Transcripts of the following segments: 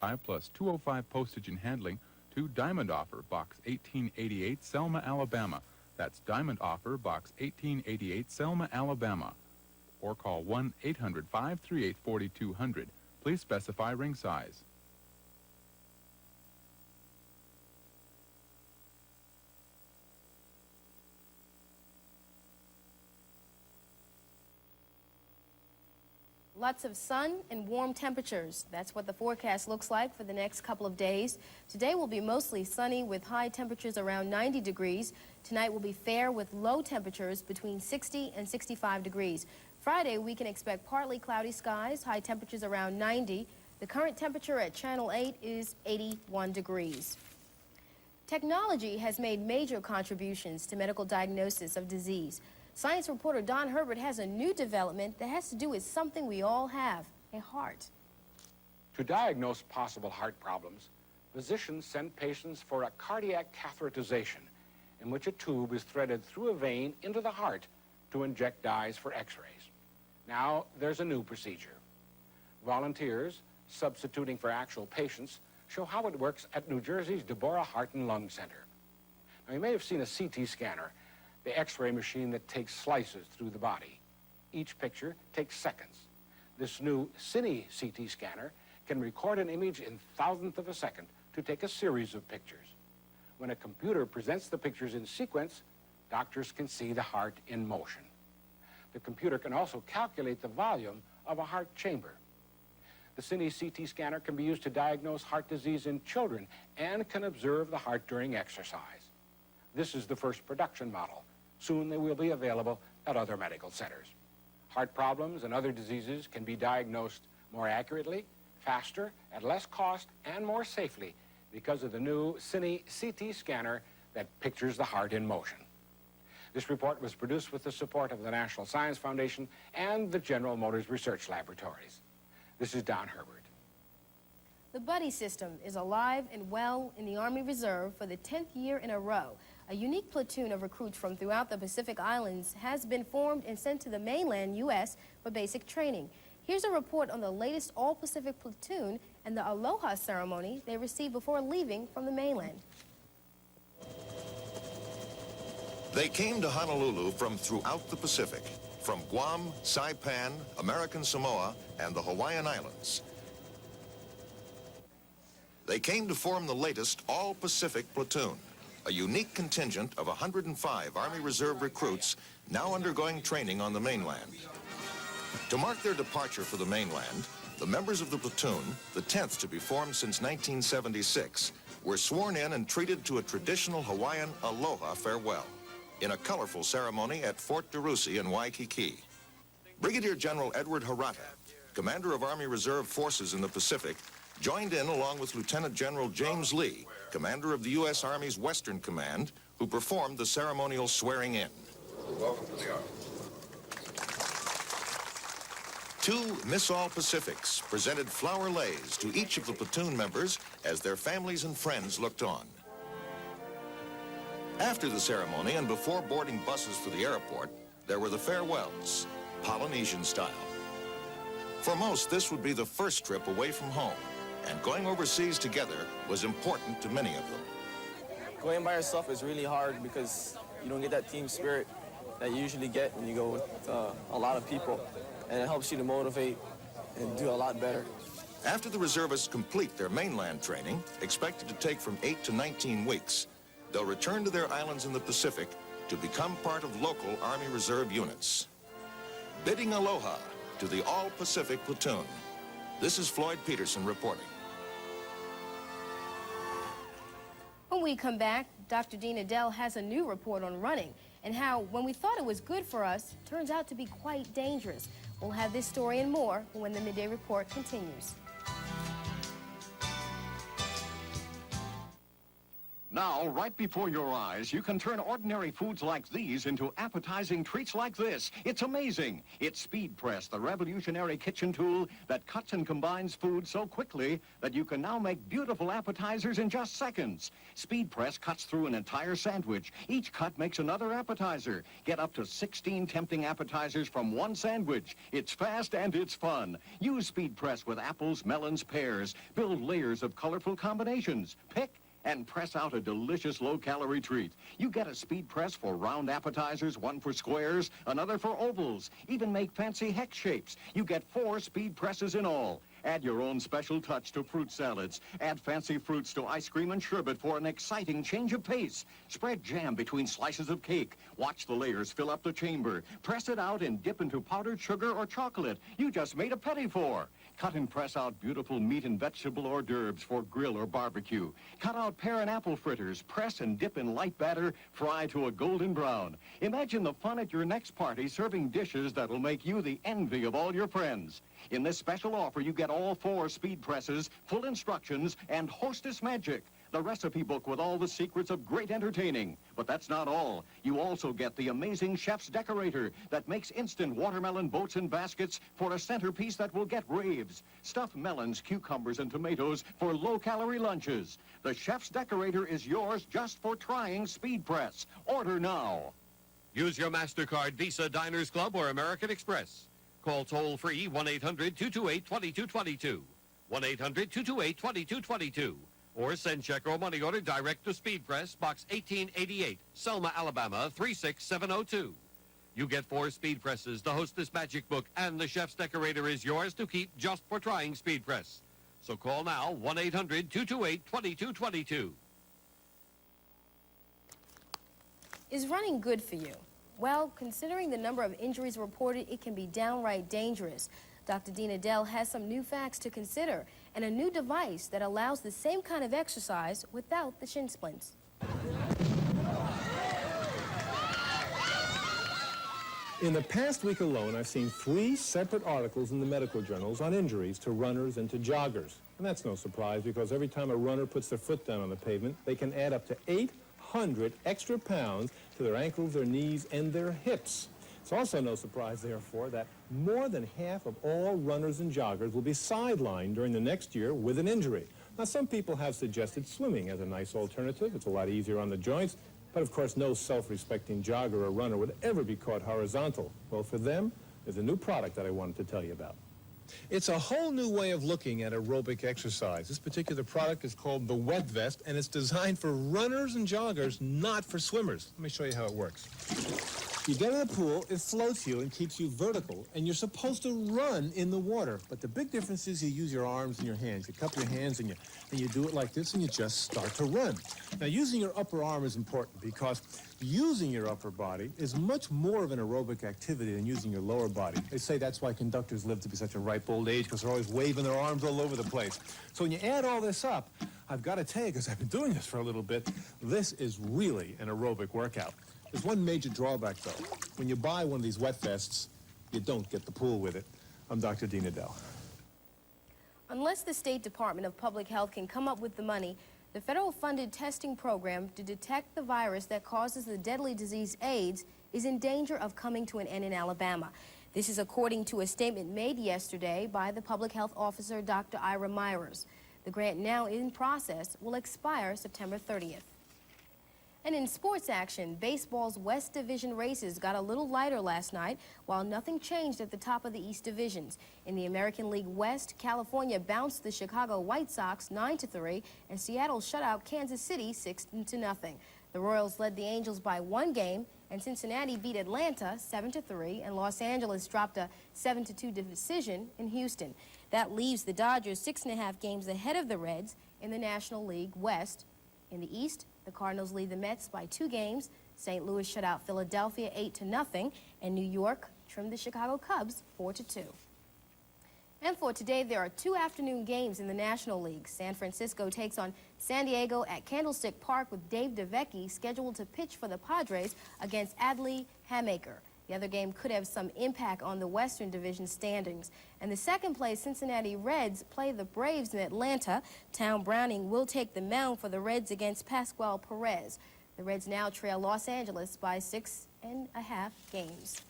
$275 plus $205 postage and handling to Diamond Offer, Box 1888, Selma, Alabama. That's Diamond Offer, Box 1888, Selma, Alabama. Or call 1-800-538-4200. Please specify ring size. Lots of sun and warm temperatures. That's what the forecast looks like for the next couple of days. Today will be mostly sunny with high temperatures around 90 degrees. Tonight will be fair with low temperatures between 60 and 65 degrees. Friday, we can expect partly cloudy skies, high temperatures around 90. The current temperature at Channel 8 is 81 degrees. Technology has made major contributions to medical diagnosis of disease. Science reporter Don Herbert has a new development that has to do with something we all have, a heart. To diagnose possible heart problems, physicians send patients for a cardiac catheterization, in which a tube is threaded through a vein into the heart to inject dyes for x-rays. Now, there's a new procedure. Volunteers, substituting for actual patients, show how it works at New Jersey's Deborah Heart and Lung Center. Now, you may have seen a CT scanner, the x-ray machine that takes slices through the body. Each picture takes seconds. This new Cine CT scanner can record an image in thousandth of a second to take a series of pictures. When a computer presents the pictures in sequence, doctors can see the heart in motion. The computer can also calculate the volume of a heart chamber. The Cine CT scanner can be used to diagnose heart disease in children and can observe the heart during exercise. This is the first production model. Soon they will be available at other medical centers. Heart problems and other diseases can be diagnosed more accurately, faster, at less cost, and more safely because of the new Cine CT scanner that pictures the heart in motion. This report was produced with the support of the National Science Foundation and the General Motors Research Laboratories. This is Don Herbert. The buddy system is alive and well in the Army Reserve for the 10th year in a row. A unique platoon of recruits from throughout the Pacific Islands has been formed and sent to the mainland U.S. for basic training. Here's a report on the latest all-Pacific platoon and the Aloha ceremony they received before leaving from the mainland. They came to Honolulu from throughout the Pacific, from Guam, Saipan, American Samoa, and the Hawaiian Islands. They came to form the latest all-Pacific platoon, a unique contingent of 105 Army Reserve recruits now undergoing training on the mainland. To mark their departure for the mainland, the members of the platoon, the 10th to be formed since 1976, were sworn in and treated to a traditional Hawaiian aloha farewell in a colorful ceremony at Fort DeRussy in Waikiki. Brigadier General Edward Hirata, commander of Army Reserve forces in the Pacific, joined in along with Lieutenant General James Lee, commander of the U.S. Army's Western Command, who performed the ceremonial swearing in. Welcome to the Army. Two Miss All Pacifics presented flower leis to each of the platoon members as their families and friends looked on. After the ceremony and before boarding buses for the airport, there were the farewells, Polynesian style. For most, this would be the first trip away from home, and going overseas together was important to many of them. Going by yourself is really hard because you don't get that team spirit that you usually get when you go with a lot of people, and it helps you to motivate and do a lot better. After the reservists complete their mainland training, expected to take from 8 to 19 weeks, they'll return to their islands in the Pacific to become part of local Army Reserve units. Bidding aloha to the All-Pacific Platoon. This is Floyd Peterson reporting. When we come back, Dr. Dean Adele has a new report on running and how, when we thought it was good for us, turns out to be quite dangerous. We'll have this story and more when the Midday Report continues. Now Now, right before your eyes, you can turn ordinary foods like these into appetizing treats like this. It's amazing. It's Speed Press, the revolutionary kitchen tool that cuts and combines food so quickly that you can now make beautiful appetizers in just seconds. Speed Press cuts through an entire sandwich. Each cut makes another appetizer. Get up to 16 tempting appetizers from one sandwich. It's fast and it's fun. Use Speed Press with apples, melons, pears. Build layers of colorful combinations. Pick and press out a delicious low-calorie treat. You get a Speed Press for round appetizers, one for squares, another for ovals. Even make fancy hex shapes. You get 4 Speed Presses in all. Add your own special touch to fruit salads. Add fancy fruits to ice cream and sherbet for an exciting change of pace. Spread jam between slices of cake. Watch the layers fill up the chamber. Press it out and dip into powdered sugar or chocolate you just made a petit four. Cut and press out beautiful meat and vegetable hors d'oeuvres for grill or barbecue. Cut out pear and apple fritters. Press and dip in light batter. Fry to a golden brown. Imagine the fun at your next party serving dishes that'll make you the envy of all your friends. In this special offer, you get all 4 Speed Presses, full instructions, and hostess magic, the recipe book with all the secrets of great entertaining. But that's not all. You also get the amazing Chef's Decorator that makes instant watermelon boats and baskets for a centerpiece that will get raves. Stuffed melons, cucumbers, and tomatoes for low-calorie lunches. The Chef's Decorator is yours just for trying Speed Press. Order now. Use your MasterCard, Visa, Diners Club, or American Express. Call toll-free 1-800-228-2222, 1-800-228-2222, or send check or money order direct to Speed Press, Box 1888, Selma, Alabama 36702. You get 4 Speed Presses, the Hostess Magic Book, and the Chef's Decorator is yours to keep just for trying Speed Press. So call now, 1-800-228-2222. Is running good for you? Well, considering the number of injuries reported, it can be downright dangerous. Dr. Dina Dell has some new facts to consider and a new device that allows the same kind of exercise without the shin splints. In the past week alone, I've seen 3 separate articles in the medical journals on injuries to runners and to joggers. And that's no surprise because every time a runner puts their foot down on the pavement, they can add up to 800 extra pounds to their ankles, their knees, and their hips. It's also no surprise, therefore, that more than half of all runners and joggers will be sidelined during the next year with an injury. Now, some people have suggested swimming as a nice alternative. It's a lot easier on the joints, but of course, no self-respecting jogger or runner would ever be caught horizontal. Well, for them, there's a new product that I wanted to tell you about. It's a whole new way of looking at aerobic exercise. This particular product is called the Wet Vest, and it's designed for runners and joggers, not for swimmers. Let me show you how it works. You get in the pool, it floats you and keeps you vertical, and you're supposed to run in the water. But the big difference is you use your arms and your hands. You cup your hands and you do it like this, and you just start to run. Now, using your upper arm is important because using your upper body is much more of an aerobic activity than using your lower body. They say that's why conductors live to be such a ripe old age, because they're always waving their arms all over the place. So when you add all this up, I've got to tell you, because I've been doing this for a little bit, this is really an aerobic workout. There's one major drawback, though. When you buy one of these Wet Vests, you don't get the pool with it. I'm Dr. Dina Dell. Unless the State Department of Public Health can come up with the money, the federal-funded testing program to detect the virus that causes the deadly disease AIDS is in danger of coming to an end in Alabama. This is according to a statement made yesterday by the public health officer, Dr. Ira Myers. The grant, now in process, will expire September 30th. And in sports action, baseball's West Division races got a little lighter last night, while nothing changed at the top of the East Divisions. In the American League West, California bounced the Chicago White Sox 9-3, and Seattle shut out Kansas City 6-0. The Royals led the Angels by 1 game, and Cincinnati beat Atlanta 7-3, and Los Angeles dropped a 7-2 decision in Houston. That leaves the Dodgers 6.5 games ahead of the Reds in the National League West. In the East, the Cardinals lead the Mets by 2 games. St. Louis shut out Philadelphia 8-0, and New York trimmed the Chicago Cubs 4-2. And for today, there are 2 afternoon games in the National League. San Francisco takes on San Diego at Candlestick Park with Dave DeVecchi scheduled to pitch for the Padres against Adley Hamaker. The other game could have some impact on the Western Division standings. And the second-place Cincinnati Reds play the Braves in Atlanta. Town Browning will take the mound for the Reds against Pascual Perez. The Reds now trail Los Angeles by 6.5 games.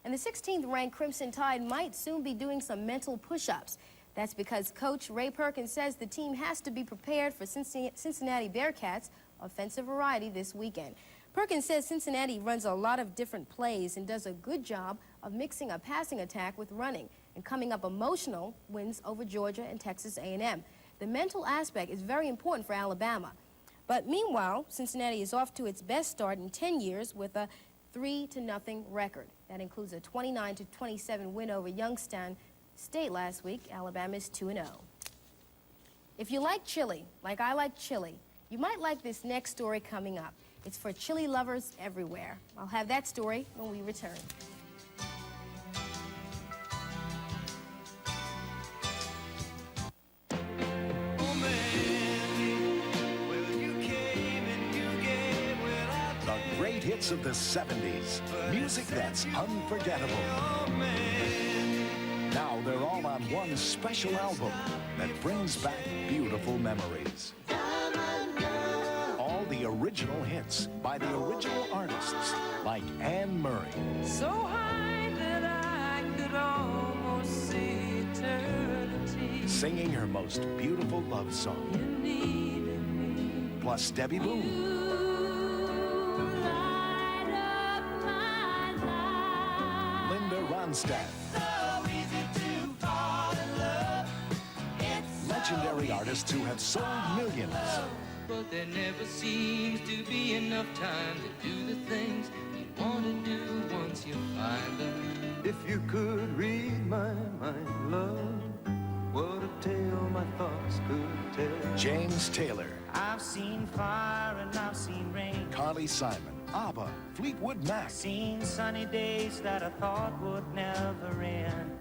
And the 16th-ranked Crimson Tide might soon be doing some mental push-ups. That's because Coach Ray Perkins says the team has to be prepared for Cincinnati Bearcats' offensive variety this weekend. Perkins says Cincinnati runs a lot of different plays and does a good job of mixing a passing attack with running and coming up emotional wins over Georgia and Texas A&M. The mental aspect is very important for Alabama. But meanwhile, Cincinnati is off to its best start in 10 years with a 3-0 record. That includes a 29-27 win over Youngstown State last week. Alabama is 2-0. If you like chili, like I like chili, you might like this next story coming up. It's for chili lovers everywhere. I'll have that story when we return. The great hits of the 70s. Music that's unforgettable. Now they're all on one special album that brings back beautiful memories. All the original hits by the original artists like Anne Murray. So high that I could almost see eternity. Singing her most beautiful love song. You needed me. Plus Debbie Boone. You light up my life. Linda Ronstadt. So easy to fall in love. It's Legendary artists who have sold millions. But there never seems to be enough time to do the things you want to do once you find them. If you could read my mind, love, what a tale my thoughts could tell. James Taylor. I've seen fire and I've seen rain. Carly Simon. ABBA. Fleetwood Mac. Seen sunny days that I thought would never end.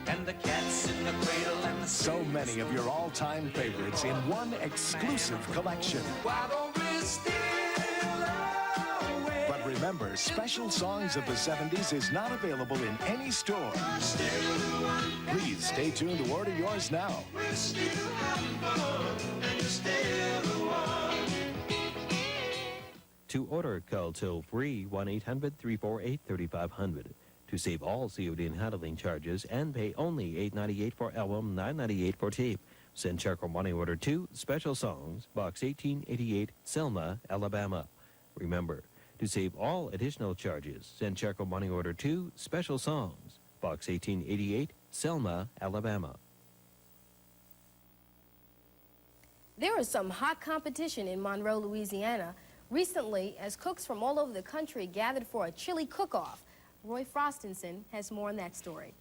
And the cats in the cradle and the So many of your all-time favorites in one exclusive collection. Why don't we steal away? But remember, Special Songs of the 70s is not available in any store. Please stay tuned to order yours now. We're still having fun, and you're still the one. To order, call toll-free 1-800-348-3500. To save all COD and handling charges and pay only $8.98 for album, $9.98 for tape. Send check or money order to Special Songs, Box 1888, Selma, Alabama. Remember, to save all additional charges, send check or money order to Special Songs, Box 1888, Selma, Alabama. There is some hot competition in Monroe, Louisiana. Recently, as cooks from all over the country gathered for a chili cook-off. Roy Frostenson has more on that story.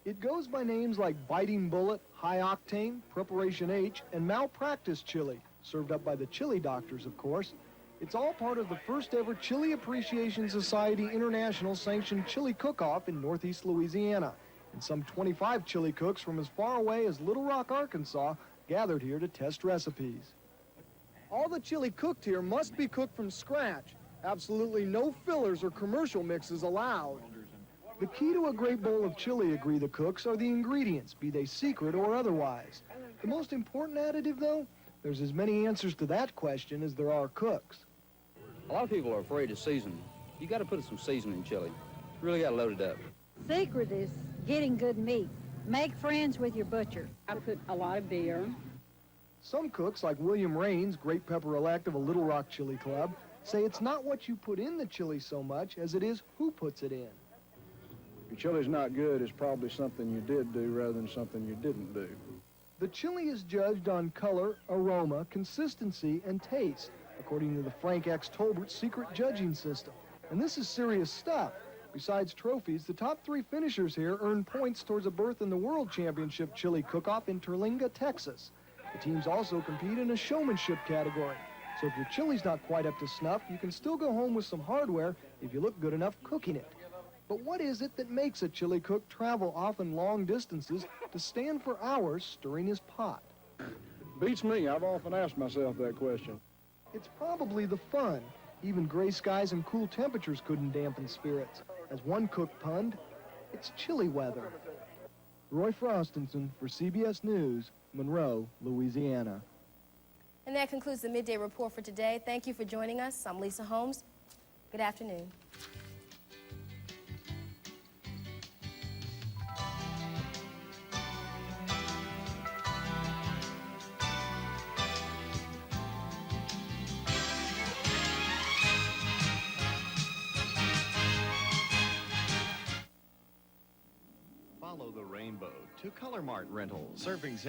It goes by names like Biting Bullet, High Octane, Preparation H, and Malpractice Chili, served up by the chili doctors, of course. It's all part of the first ever Chili Appreciation Society International sanctioned chili cook-off in Northeast Louisiana. And some 25 chili cooks from as far away as Little Rock, Arkansas, gathered here to test recipes. All the chili cooked here must be cooked from scratch. Absolutely no fillers or commercial mixes allowed. The key to a great bowl of chili, agree the cooks, are the ingredients, be they secret or otherwise. The most important additive, though, there's as many answers to that question as there are cooks. A lot of people are afraid of seasoning. You got to put some seasoning in chili. You really got to load it up. Secret is getting good meat. Make friends with your butcher. I put a lot of beer. Some cooks, like William Raines, great pepper elect of a Little Rock Chili Club, say it's not what you put in the chili so much as it is who puts it in. If your chili's not good, it's probably something you did do rather than something you didn't do. The chili is judged on color, aroma, consistency, and taste, according to the Frank X. Tolbert secret judging system. And this is serious stuff. Besides trophies, the top 3 finishers here earn points towards a berth in the World Championship Chili Cook-Off in Terlinga, Texas. The teams also compete in a showmanship category. So if your chili's not quite up to snuff, you can still go home with some hardware if you look good enough cooking it. But what is it that makes a chili cook travel often long distances to stand for hours stirring his pot? Beats me. I've often asked myself that question. It's probably the fun. Even gray skies and cool temperatures couldn't dampen spirits. As one cook punned, it's chilly weather. Roy Frostinson for CBS News, Monroe, Louisiana. And that concludes the Midday Report for today. Thank you for joining us. I'm Lisa Holmes. Good afternoon. Follow the rainbow to Color Mart Rentals, serving